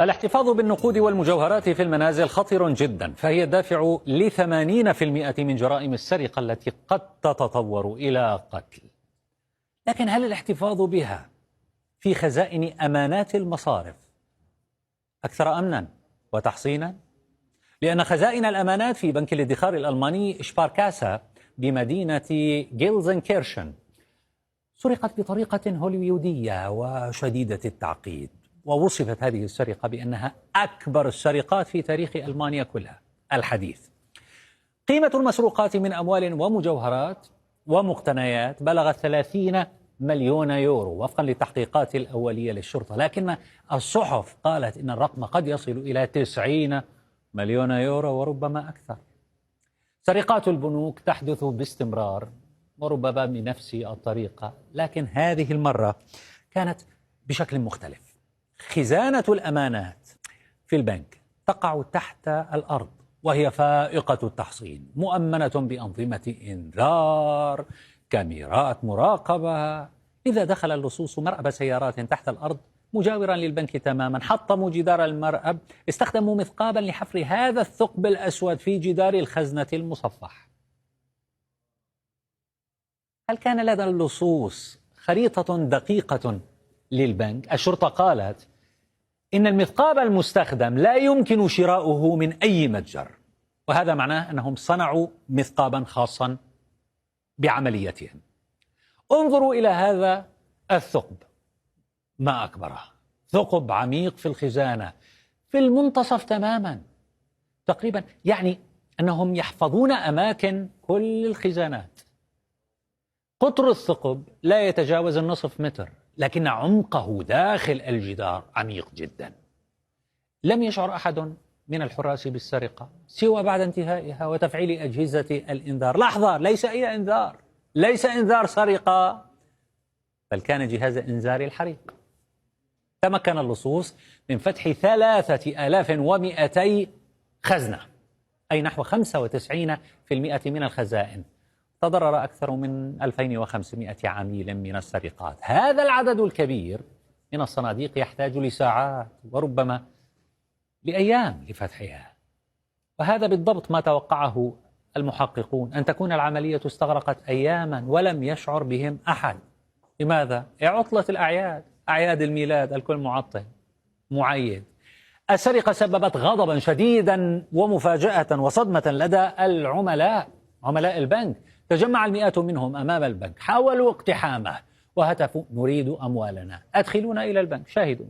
الاحتفاظ بالنقود والمجوهرات في المنازل خطر جدا، فهي الدافع ل80% من جرائم السرقة التي قد تتطور إلى قتل. لكن هل الاحتفاظ بها في خزائن أمانات المصارف أكثر أمنا وتحصينا؟ لأن خزائن الأمانات في بنك الادخار الألماني شباركاسا بمدينة جيلزنكيرشن سرقت بطريقة هوليودية وشديدة التعقيد، ووصفت هذه السرقة بأنها أكبر السرقات في تاريخ ألمانيا كلها الحديث. قيمة المسروقات من أموال ومجوهرات ومقتنيات بلغت 30 مليون يورو وفقا للتحقيقات الأولية للشرطة، لكن الصحف قالت إن الرقم قد يصل إلى 90 مليون يورو وربما أكثر. سرقات البنوك تحدث باستمرار وربما بنفس الطريقة، لكن هذه المرة كانت بشكل مختلف. خزانة الأمانات في البنك تقع تحت الأرض وهي فائقة التحصين، مؤمنة بأنظمة إنذار، كاميرات مراقبة. إذا دخل اللصوص مرأب سيارات تحت الأرض مجاورا للبنك تماما، حطموا جدار المرأب، استخدموا مثقابا لحفر هذا الثقب الأسود في جدار الخزنة المصفح. هل كان لدى اللصوص خريطة دقيقة للبنك؟ الشرطة قالت إن المثقاب المستخدم لا يمكن شراؤه من أي متجر، وهذا معناه أنهم صنعوا مثقابا خاصا بعمليتهم. انظروا إلى هذا الثقب، ما أكبره، ثقب عميق في الخزانة في المنتصف تماما تقريبا، يعني أنهم يحفظون أماكن كل الخزانات. قطر الثقب لا يتجاوز النصف متر، لكن عمقه داخل الجدار عميق جدا. لم يشعر أحد من الحراس بالسرقة سوى بعد انتهائها وتفعيل أجهزة الإنذار. لحظة، ليس أي إنذار، ليس إنذار سرقة، بل كان جهاز إنذار الحريق. تمكن اللصوص من فتح 3200 خزنة، أي نحو 95% من الخزائن. تضرر أكثر من 2500 عميل من السرقات. هذا العدد الكبير من الصناديق يحتاج لساعات وربما لأيام لفتحها، وهذا بالضبط ما توقعه المحققون، أن تكون العملية استغرقت أياما ولم يشعر بهم أحد. لماذا؟ عطلة الأعياد، أعياد الميلاد، الكل معطل معيد. السرقة سببت غضبا شديدا ومفاجأة وصدمة لدى عملاء البنك. تجمع المئات منهم أمام البنك، حاولوا اقتحامه وهتفوا: نريد أموالنا، أدخلونا إلى البنك. شاهدوا.